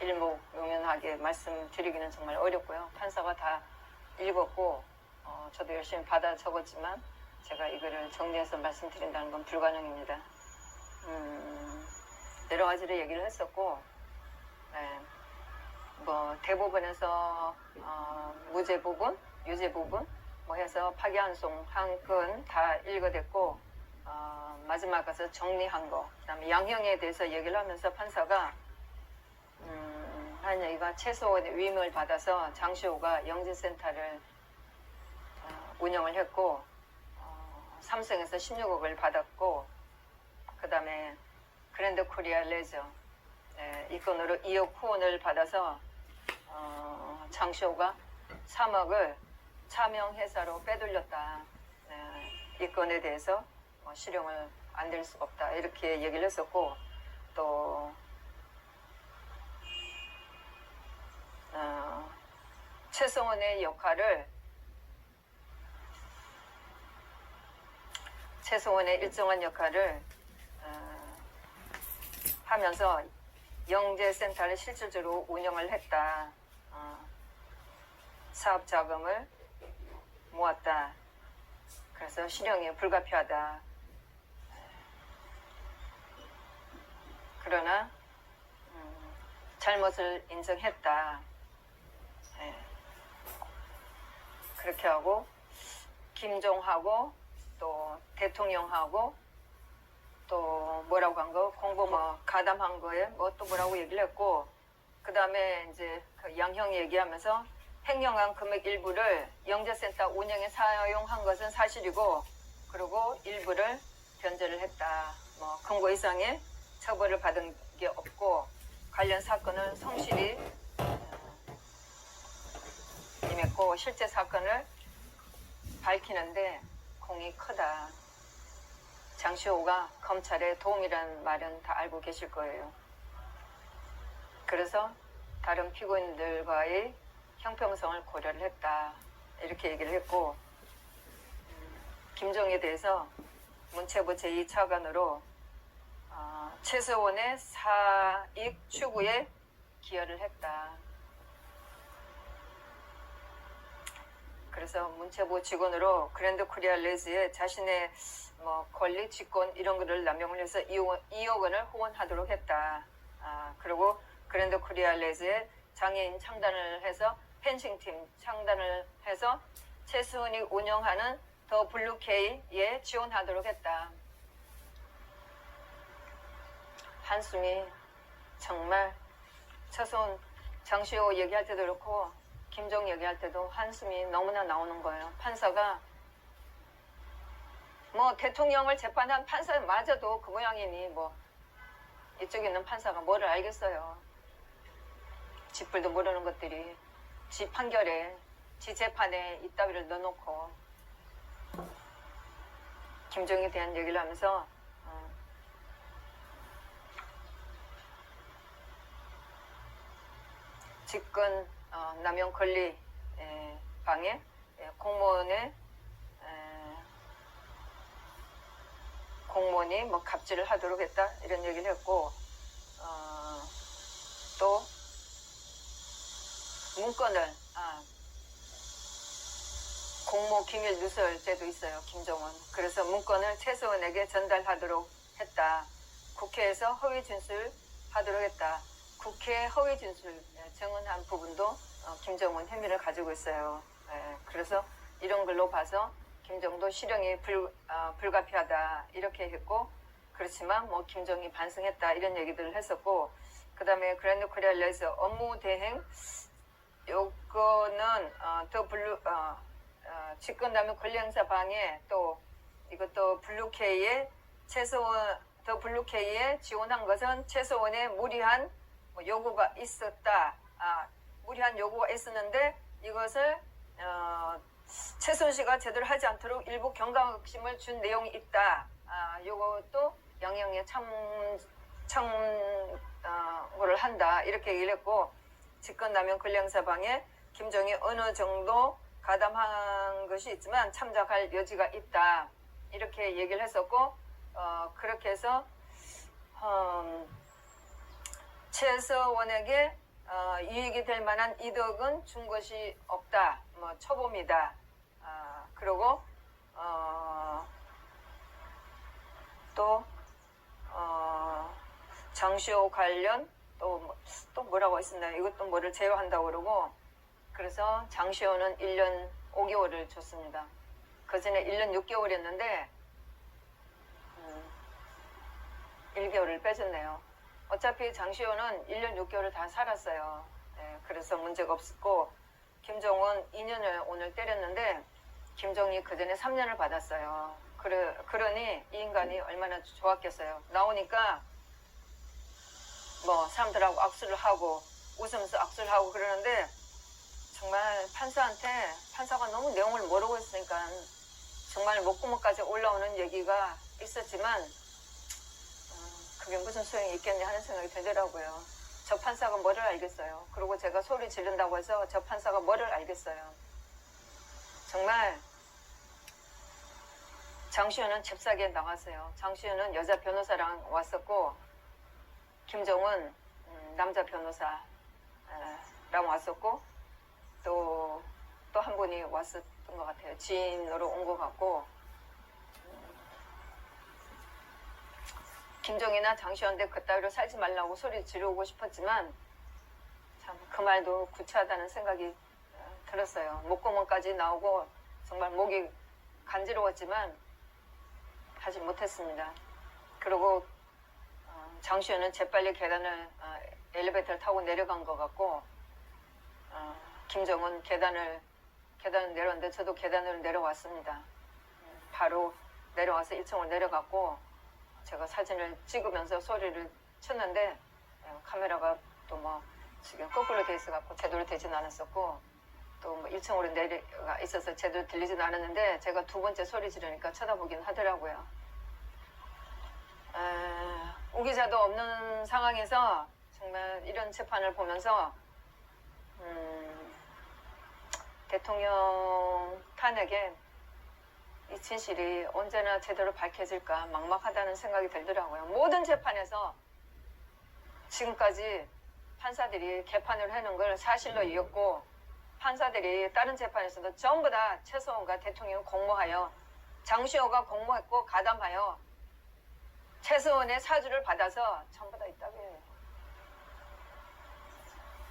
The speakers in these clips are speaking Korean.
일목요연하게 말씀드리기는 정말 어렵고요. 판사가 다 읽었고 저도 열심히 받아 적었지만 제가 이거를 정리해서 말씀드린다는 건 불가능입니다. 여러 가지를 얘기를 했었고, 네, 뭐 대법원에서 무죄 부분, 유죄 부분 뭐 해서 파기환송 한 건 다 읽어댔고, 마지막 가서 정리한 거, 그다음에 양형에 대해서 얘기를 하면서 판사가 한 얘기가 최소원의 위임을 받아서 장시호가 영재센터를 운영을 했고, 삼성에서 16억을 받았고, 그 다음에 그랜드 코리아 레저 이건으로 2억 후원을 받아서 장시호가 3억을 차명회사로 빼돌렸다. 이 건에 대해서 실형을 안 될 수가 없다. 이렇게 얘기를 했었고, 또 최성원의 일정한 역할을 하면서 영재센터를 실질적으로 운영을 했다. 사업 자금을 모았다. 그래서 실형이 불가피하다. 그러나 잘못을 인정했다. 그렇게 하고 김종하고 또 대통령하고 또 뭐라고 한 거, 공보 뭐 가담한 거에 뭐 또 뭐라고 얘기를 했고, 그 다음에 이제 그 양형 얘기하면서 횡령한 금액 일부를 영재센터 운영에 사용한 것은 사실이고, 그리고 일부를 변제를 했다. 뭐 금고 이상의 처벌을 받은 게 없고, 관련 사건은 성실히 임했고, 실제 사건을 밝히는데 공이 크다. 장시호가 검찰의 도움이라는 말은 다 알고 계실 거예요. 그래서 다른 피고인들과의 형평성을 고려를 했다. 이렇게 얘기를 했고, 김종에 대해서 문체부 제2차관으로 최서원의 사익 추구에 기여를 했다. 그래서 문체부 직원으로 그랜드 코리아 레즈에 자신의 뭐 권리, 직권 이런 거를 남용을 해서 2억 원을 후원하도록 했다. 그리고 그랜드 코리아 레즈에 장애인 창단을 해서 펜싱팀 창단을 해서 최수은이 운영하는 더 블루케이에 지원하도록 했다. 한숨이 정말 최수은 장시호 얘기할 때도 그렇고 김종 얘기할 때도 한숨이 너무나 나오는 거예요. 판사가 뭐 대통령을 재판한 판사마저도 그 모양이니 뭐 이쪽에 있는 판사가 뭐를 알겠어요. 지뿔도 모르는 것들이 지 판결에 지 재판에 이따위를 넣어놓고 김종에 대한 얘기를 하면서 직권 남용 권리 방해 공무원이 뭐 갑질을 하도록 했다 이런 얘기를 했고, 또 문건을 공모 기밀 누설죄도 있어요. 김종은. 그래서 문건을 최수원에게 전달하도록 했다. 국회에서 허위 진술하도록 했다. 국회 허위 진술 증언한 부분도 김정은 혐의를 가지고 있어요. 그래서 이런 걸로 봐서 김정도 실형이 불가피하다 이렇게 했고, 그렇지만 뭐 김정이 반성했다 이런 얘기들을 했었고, 그 다음에 그랜드 코리아 레즈 업무 대행 요거는 더 블루 직권남용 권리행사 방해, 또 이것도 블루케이에 더 블루케이에 지원한 것은 최소원의 무리한 요구가 있었다. 무리한 요구가 있었는데 이것을 최소원 씨가 제대로 하지 않도록 일부 경각심을 준 내용이 있다. 요것도 양형에 참고를 한다. 이렇게 얘기를 했고, 직권남용 권리행사 방해 김종이 어느 정도 가담한 것이 있지만 참작할 여지가 있다. 이렇게 얘기를 했었고, 그렇게 해서 최서원에게 이익이 될 만한 이득은 준 것이 없다. 뭐 초범이다. 그리고 또 장시호 관련 또 뭐라고 했었나요? 이것도 뭐를 제어한다고 그러고, 그래서 장시호는 1년 5개월을 줬습니다. 그 전에 1년 6개월이었는데 1개월을 빼줬네요. 어차피 장시호는 1년 6개월을 다 살았어요. 네, 그래서 문제가 없었고, 김정은 2년을 오늘 때렸는데 김정이 그 전에 3년을 받았어요. 그러니 이 인간이 얼마나 좋았겠어요. 나오니까 뭐 사람들하고 악수를 하고 웃으면서 악수를 하고 그러는데, 정말 판사가 너무 내용을 모르고 있으니까 정말 목구멍까지 올라오는 얘기가 있었지만 그게 무슨 소용이 있겠냐 하는 생각이 들더라고요. 저 판사가 뭐를 알겠어요. 그리고 제가 소리 지른다고 해서 저 판사가 뭐를 알겠어요. 정말 장시호는 잽싸게 나왔어요. 장시호는 여자 변호사랑 왔었고, 김정은 남자 변호사랑 왔었고, 또 한 분이 왔었던 것 같아요. 지인으로 온 것 같고, 김정희나 장시호한테 그따위로 살지 말라고 소리 지르고 싶었지만 참 그 말도 구차하다는 생각이 들었어요. 목구멍까지 나오고 정말 목이 간지러웠지만 하지 못했습니다. 그리고 장시호는 재빨리 계단을 엘리베이터를 타고 내려간 것 같고, 김정은 계단을 내려왔는데 저도 계단으로 내려왔습니다. 바로 내려와서 1층으로 내려갔고, 제가 사진을 찍으면서 소리를 쳤는데 카메라가 또 뭐 지금 거꾸로 돼 있어갖고 제대로 되진 않았었고, 또 뭐 1층으로 내려가 있어서 제대로 들리진 않았는데 제가 두 번째 소리 지르니까 쳐다보긴 하더라고요. 우기자도 없는 상황에서 정말 이런 재판을 보면서 대통령 탄핵에 이 진실이 언제나 제대로 밝혀질까 막막하다는 생각이 들더라고요. 모든 재판에서 지금까지 판사들이 개판을 해놓은 걸 사실로 이었고, 판사들이 다른 재판에서도 전부 다 최서원과 대통령을 공모하여, 장시호가 공모했고 가담하여 최서원의 사주를 받아서 전부 다 있다고 해요.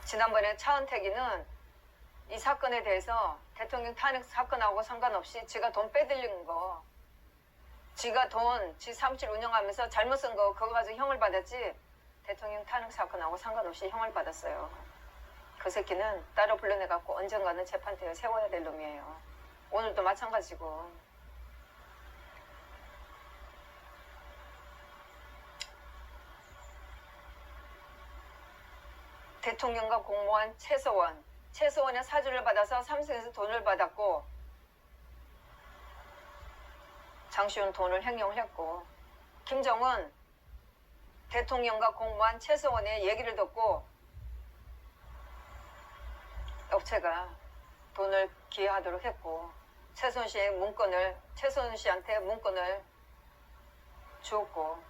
지난번에 차은택이는 이 사건에 대해서 대통령 탄핵 사건하고 상관없이 지가 돈 빼들린 거, 지가 지 사무실 운영하면서 잘못 쓴 거 그거 가지고 형을 받았지, 대통령 탄핵 사건하고 상관없이 형을 받았어요. 그 새끼는 따로 불러내갖고 언젠가는 재판대에 세워야 될 놈이에요. 오늘도 마찬가지고. 대통령과 공모한 최서원의 사주를 받아서 삼성에서 돈을 받았고, 장시호는 돈을 횡령을 했고, 김정은 대통령과 공모한 최서원의 얘기를 듣고 업체가 돈을 기여하도록 했고, 최서원 씨한테 문건을 주었고,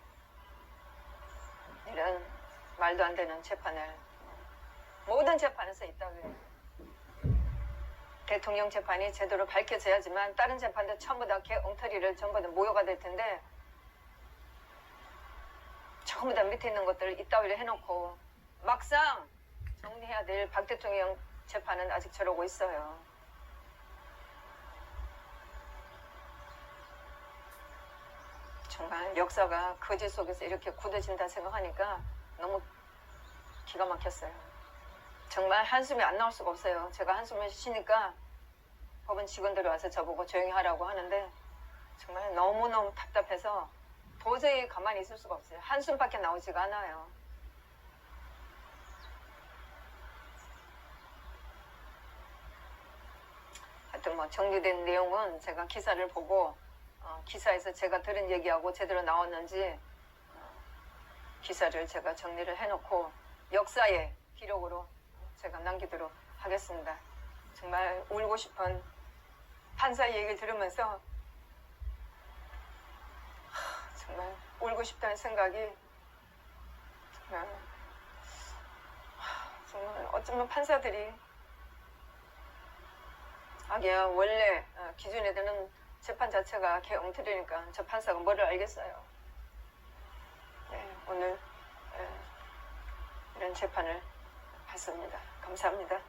이런 말도 안 되는 재판을 모든 재판에서 있다고 해요. 대통령 재판이 제대로 밝혀져야지만 다른 재판도 전부 다 엉터리를 전부 다 모여가 될 텐데, 전부 다 밑에 있는 것들을 이따위로 해놓고 막상 정리해야 될 박 대통령 재판은 아직 저러고 있어요. 정말 역사가 거짓 속에서 이렇게 굳어진다 생각하니까 너무 기가 막혔어요. 정말 한숨이 안 나올 수가 없어요. 제가 한숨을 쉬니까 법원 직원들이 와서 저보고 조용히 하라고 하는데 정말 너무너무 답답해서 도저히 가만히 있을 수가 없어요. 한숨밖에 나오지가 않아요. 하여튼 뭐 정리된 내용은 제가 기사를 보고 기사에서 제가 들은 얘기하고 제대로 나왔는지 기사를 제가 정리를 해놓고 역사의 기록으로 제가 남기도록 하겠습니다. 정말 울고 싶은 판사 얘기를 들으면서 정말 울고 싶다는 생각이 정말 어쩌면 판사들이 하기야 원래 기준에 드는 재판 자체가 개엉터리니까 저 판사가 뭐를 알겠어요. 네, 오늘 이런 재판을 봤습니다. 감사합니다.